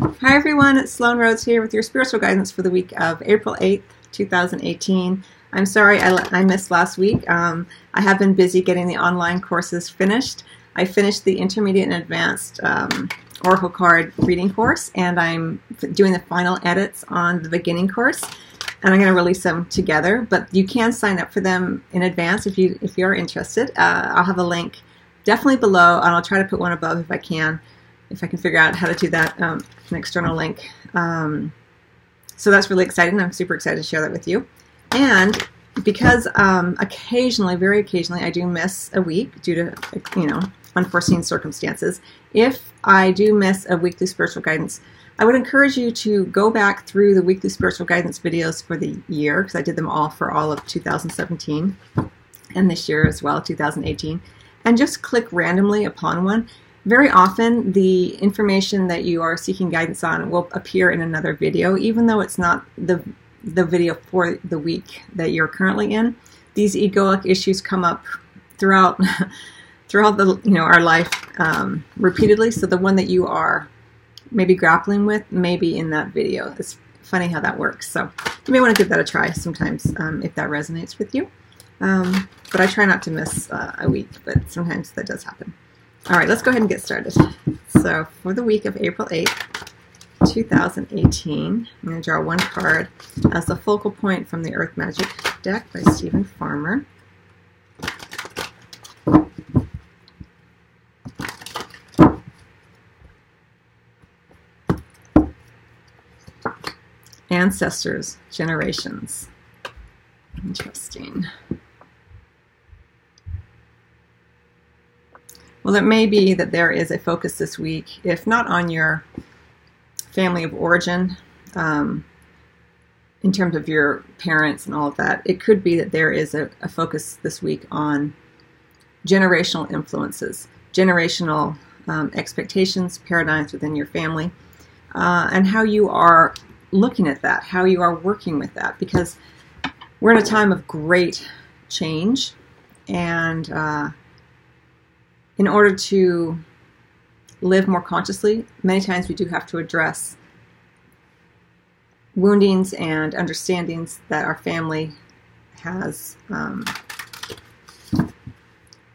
Hi everyone, it's Sloan Rhodes here with your spiritual guidance for the week of April 8th, 2018. I'm sorry I missed last week. I have been busy getting the online courses finished. I finished the intermediate and advanced Oracle card reading course, and I'm doing the final edits on the beginning course, and I'm going to release them together. But you can sign up for them in advance if you're interested. I'll have a link definitely below, and I'll try to put one above if I can figure out how to do that, an external link. So that's really exciting. I'm super excited to share that with you. And because occasionally, very occasionally, I do miss a week due to, unforeseen circumstances. If I do miss a weekly spiritual guidance, I would encourage you to go back through the weekly spiritual guidance videos for the year, because I did them all for all of 2017 and this year as well, 2018, and just click randomly upon one. Very often, the information that you are seeking guidance on will appear in another video, even though it's not the video for the week that you're currently in. These egoic issues come up throughout our life repeatedly. So the one that you are maybe grappling with may be in that video. It's funny how that works. So you may want to give that a try sometimes if that resonates with you. But I try not to miss a week, but sometimes that does happen. All right, let's go ahead and get started. So for the week of April 8th, 2018, I'm going to draw one card as the focal point from the Earth Magic deck by Stephen Farmer. Ancestors, generations. Interesting. Well, it may be that there is a focus this week, if not on your family of origin, in terms of your parents and all of that. It could be that there is a focus this week on generational influences, generational expectations, paradigms within your family, and how you are looking at that, how you are working with that, because we're in a time of great change, and in order to live more consciously, many times we do have to address woundings and understandings that our family has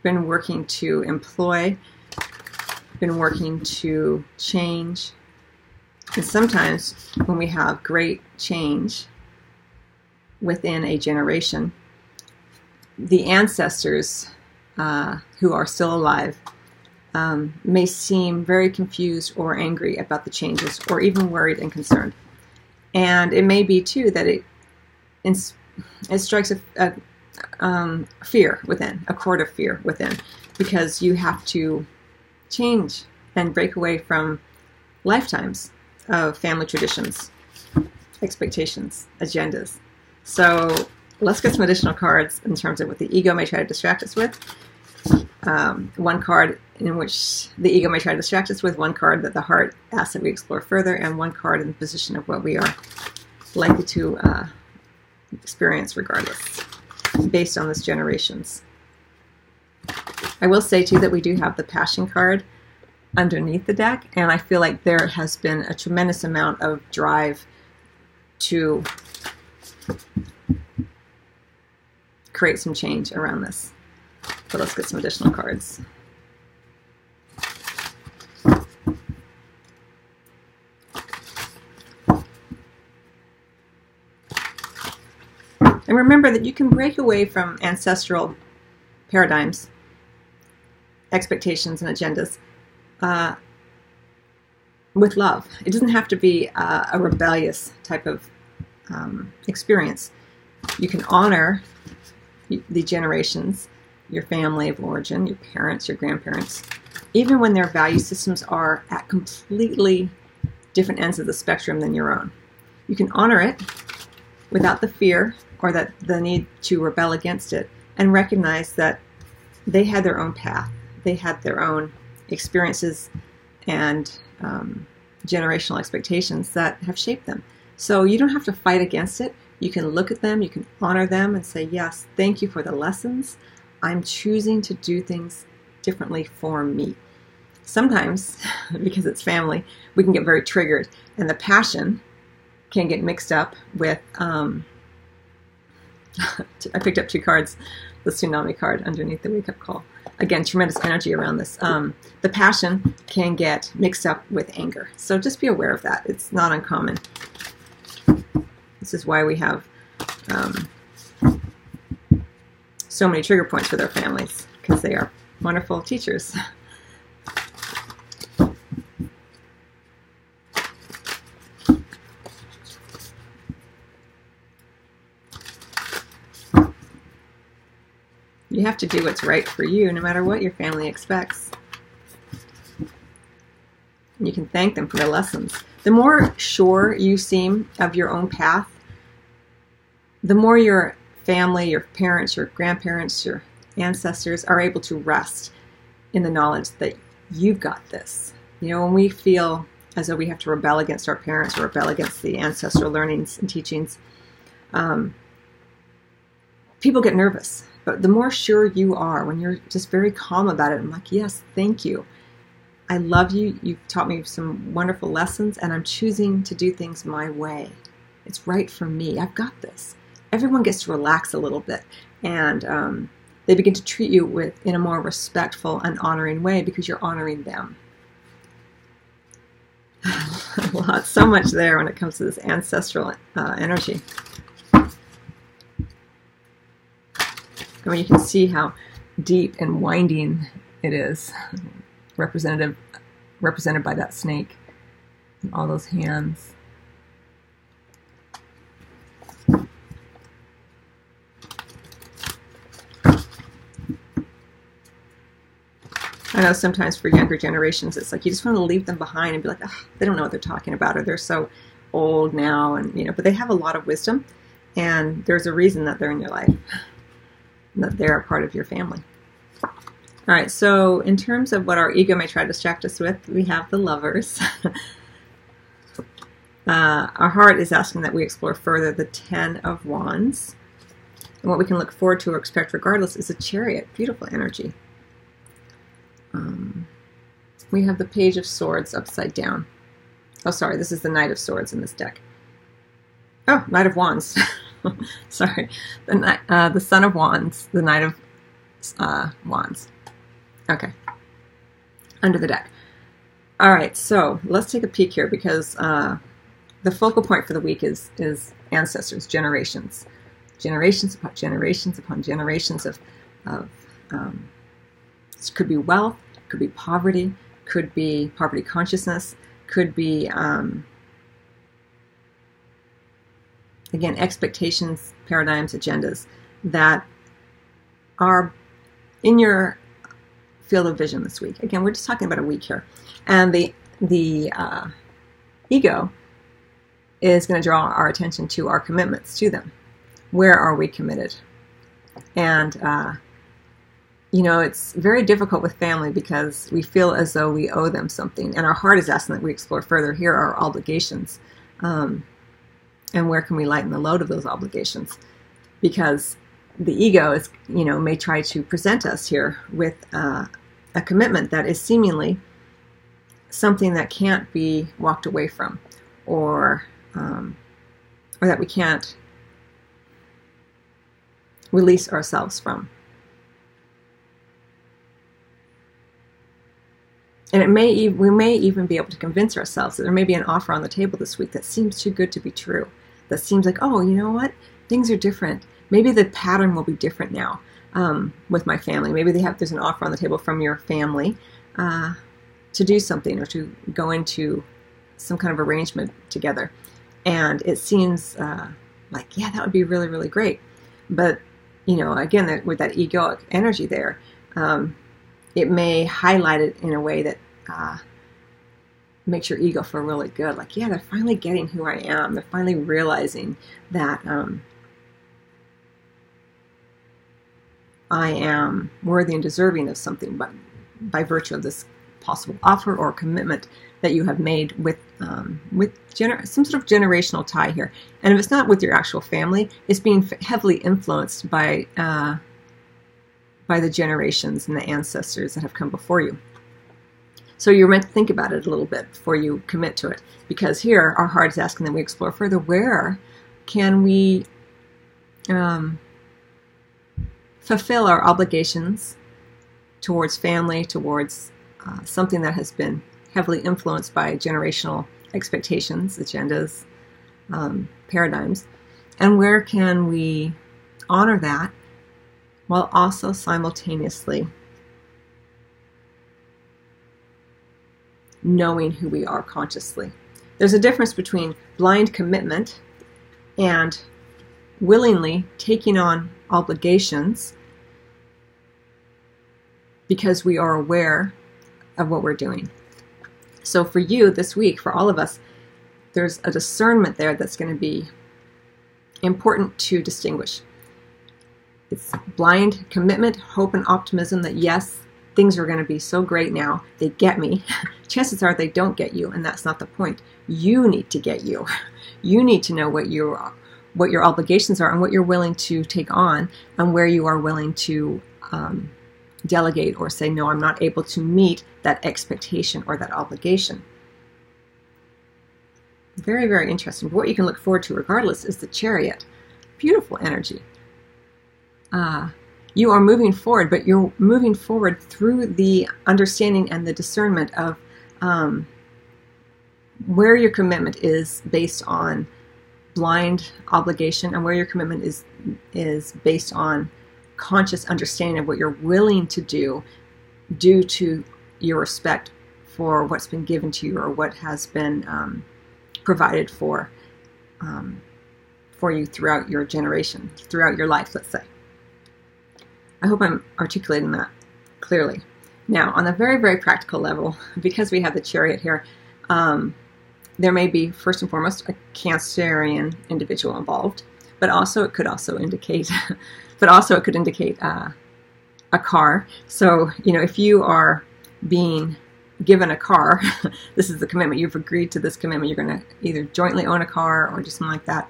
been working to employ, been working to change. And sometimes when we have great change within a generation, the ancestors who are still alive may seem very confused or angry about the changes, or even worried and concerned. And it may be too that it strikes a fear within, a chord of fear within, because you have to change and break away from lifetimes of family traditions, expectations, agendas. So let's get some additional cards in terms of what the ego may try to distract us with. One card in which the ego may try to distract us with, one card that the heart asks that we explore further, and one card in the position of what we are likely to experience regardless, based on this generations. I will say too that we do have the Passion card underneath the deck, and I feel like there has been a tremendous amount of drive to create some change around this. So let's get some additional cards. And remember that you can break away from ancestral paradigms, expectations, and agendas with love. It doesn't have to be a rebellious type of experience. You can honor the generations, your family of origin, your parents, your grandparents, even when their value systems are at completely different ends of the spectrum than your own. You can honor it without the fear or the need to rebel against it, and recognize that they had their own path. They had their own experiences and generational expectations that have shaped them. So you don't have to fight against it. You can look at them, you can honor them and say, yes, thank you for the lessons. I'm choosing to do things differently for me. sometimes, because it's family, we can get very triggered, and the passion can get mixed up with, I picked up 2 cards, the tsunami card underneath the wake-up call. Again, tremendous energy around this. The passion can get mixed up with anger. So just be aware of that. It's not uncommon. This is why we have so many trigger points for their families, because they are wonderful teachers. You have to do what's right for you, no matter what your family expects. And you can thank them for their lessons. The more sure you seem of your own path, the more your family, your parents, your grandparents, your ancestors are able to rest in the knowledge that you've got this. You know, when we feel as though we have to rebel against our parents or rebel against the ancestral learnings and teachings, people get nervous. But the more sure you are, when you're just very calm about it, I'm like, yes, thank you. I love you. You've taught me some wonderful lessons, and I'm choosing to do things my way. It's right for me. I've got this. Everyone gets to relax a little bit, and they begin to treat you in a more respectful and honoring way because you're honoring them. So much there when it comes to this ancestral energy. I mean, you can see how deep and winding it is, represented by that snake and all those hands. I know sometimes for younger generations, it's like you just want to leave them behind and be like, oh, they don't know what they're talking about, or they're so old now, and but they have a lot of wisdom, and there's a reason that they're in your life, that they're a part of your family. All right, so in terms of what our ego may try to distract us with, we have the Lovers. Our heart is asking that we explore further the 10 of Wands. And what we can look forward to or expect regardless is a Chariot. Beautiful energy. We have the Page of Swords upside down. Oh, sorry, this is the Knight of Swords in this deck. Oh, Knight of Wands. Sorry, the Son of Wands, the Knight of Wands. Okay, under the deck. All right, so let's take a peek here, because the focal point for the week is ancestors, generations upon generations upon generations of this could be wealth, could be poverty, could be poverty consciousness, could be again, expectations, paradigms, agendas that are in your field of vision this week. Again, we're just talking about a week here. And the ego is going to draw our attention to our commitments to them. Where are we committed? And, it's very difficult with family because we feel as though we owe them something. And our heart is asking that we explore further. Here are our obligations. And where can we lighten the load of those obligations? Because the ego is, may try to present us here with a commitment that is seemingly something that can't be walked away from, or that we can't release ourselves from. And we may even be able to convince ourselves that there may be an offer on the table this week that seems too good to be true. That seems like, oh, you know what? Things are different. Maybe the pattern will be different now with my family. Maybe there's an offer on the table from your family to do something or to go into some kind of arrangement together. And it seems like, yeah, that would be really, really great. But, again, with that egoic energy there, it may highlight it in a way that makes your ego feel really good. Like, yeah, they're finally getting who I am. They're finally realizing that I am worthy and deserving of something, but by virtue of this possible offer or commitment that you have made with some sort of generational tie here. And if it's not with your actual family, it's being heavily influenced by the generations and the ancestors that have come before you. So you're meant to think about it a little bit before you commit to it, because here our heart is asking that we explore further. Where can we fulfill our obligations towards family, towards something that has been heavily influenced by generational expectations, agendas, paradigms, and where can we honor that while also simultaneously knowing who we are consciously. There's a difference between blind commitment and willingly taking on obligations because we are aware of what we're doing. So for you this week, for all of us, there's a discernment there that's going to be important to distinguish. It's blind commitment, hope, and optimism that yes, things are going to be so great now, they get me. Chances are they don't get you, and that's not the point. You need to get you. You need to know what your obligations are and what you're willing to take on and where you are willing to delegate or say, no, I'm not able to meet that expectation or that obligation. Very, very interesting. But what you can look forward to regardless is the Chariot. Beautiful energy. You are moving forward, but you're moving forward through the understanding and the discernment of where your commitment is based on blind obligation and where your commitment is based on conscious understanding of what you're willing to do due to your respect for what's been given to you or what has been provided for you throughout your generation, throughout your life, let's say. I hope I'm articulating that clearly. Now, on a very, very practical level, because we have the Chariot here, there may be, first and foremost, a Cancerian individual involved, but also it could also indicate, a car. So, if you are being given a car, this is the commitment. You've agreed to this commitment. You're going to either jointly own a car or just something like that.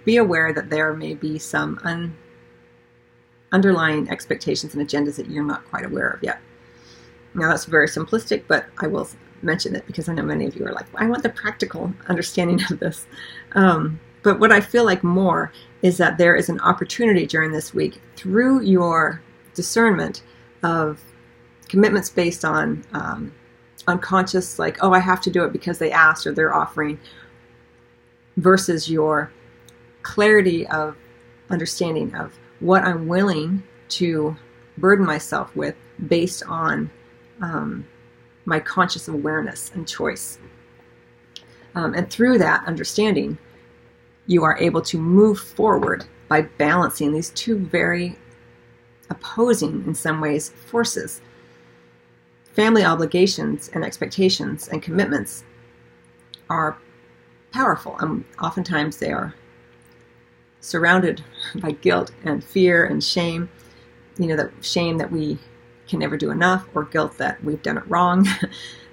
Be aware that there may be some underlying expectations and agendas that you're not quite aware of yet. Now, that's very simplistic, but I will mention it because I know many of you are like, I want the practical understanding of this. But what I feel like more is that there is an opportunity during this week through your discernment of commitments based on unconscious, like, oh, I have to do it because they asked or they're offering, versus your clarity of understanding of what I'm willing to burden myself with based on my conscious awareness and choice. And through that understanding, you are able to move forward by balancing these two very opposing, in some ways, forces. Family obligations and expectations and commitments are powerful, and oftentimes they are surrounded by guilt and fear and shame. That shame that we can never do enough, or guilt that we've done it wrong.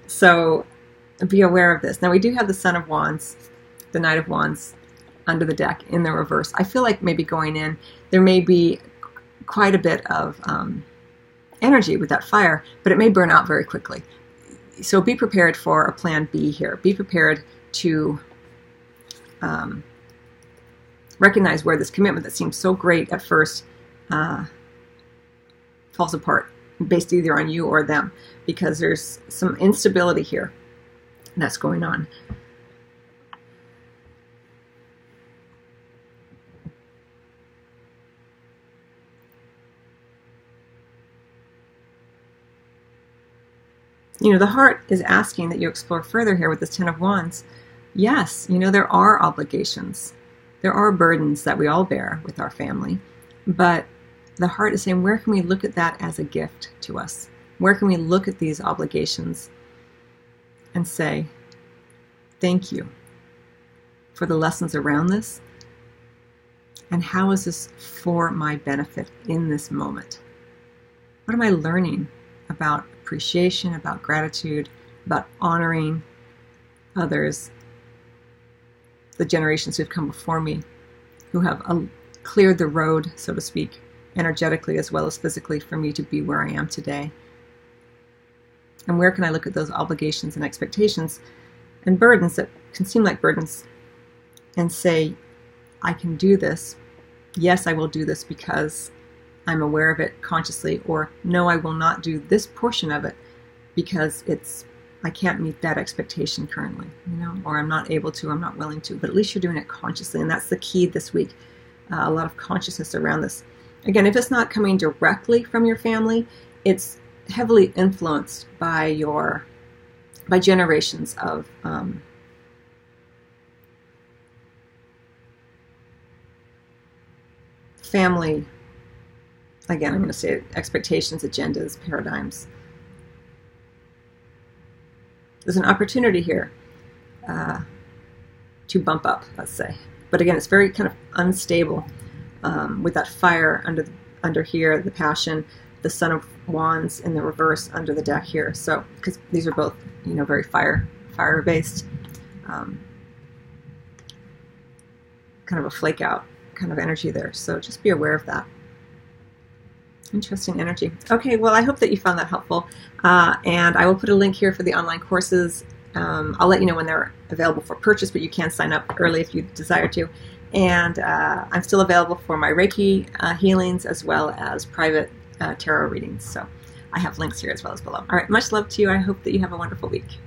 So be aware of this. Now, we do have the Son of Wands, the Knight of Wands, under the deck in the reverse. I feel like maybe going in, there may be quite a bit of energy with that fire, but it may burn out very quickly. So be prepared for a plan B here. Be prepared to recognize where this commitment that seems so great at first falls apart, based either on you or them, because there's some instability here that's going on. The heart is asking that you explore further here with this Ten of Wands. Yes, there are obligations. There are burdens that we all bear with our family. But the heart is saying, where can we look at that as a gift to us? Where can we look at these obligations and say, thank you for the lessons around this? And how is this for my benefit in this moment? What am I learning about appreciation, about gratitude, about honoring others, the generations who've come before me, who have cleared the road, so to speak, energetically as well as physically, for me to be where I am today? And where can I look at those obligations and expectations and burdens that can seem like burdens and say, I can do this. Yes, I will do this because I'm aware of it consciously, or no, I will not do this portion of it because I can't meet that expectation currently, or I'm not able to, I'm not willing to, but at least you're doing it consciously. And that's the key this week. A lot of consciousness around this. Again, if it's not coming directly from your family, it's heavily influenced by generations of family, again, I'm going to say expectations, agendas, paradigms. There's an opportunity here to bump up, let's say. But again, it's very kind of unstable with that fire under here, the passion, the Son of Wands in the reverse under the deck here. So, because these are both, very fire-based, kind of a flake out kind of energy there. So just be aware of that. Interesting energy. Okay, well, I hope that you found that helpful. And I will put a link here for the online courses. I'll let you know when they're available for purchase, but you can sign up early if you desire to. And I'm still available for my Reiki healings as well as private tarot readings. So I have links here as well as below. All right, much love to you. I hope that you have a wonderful week.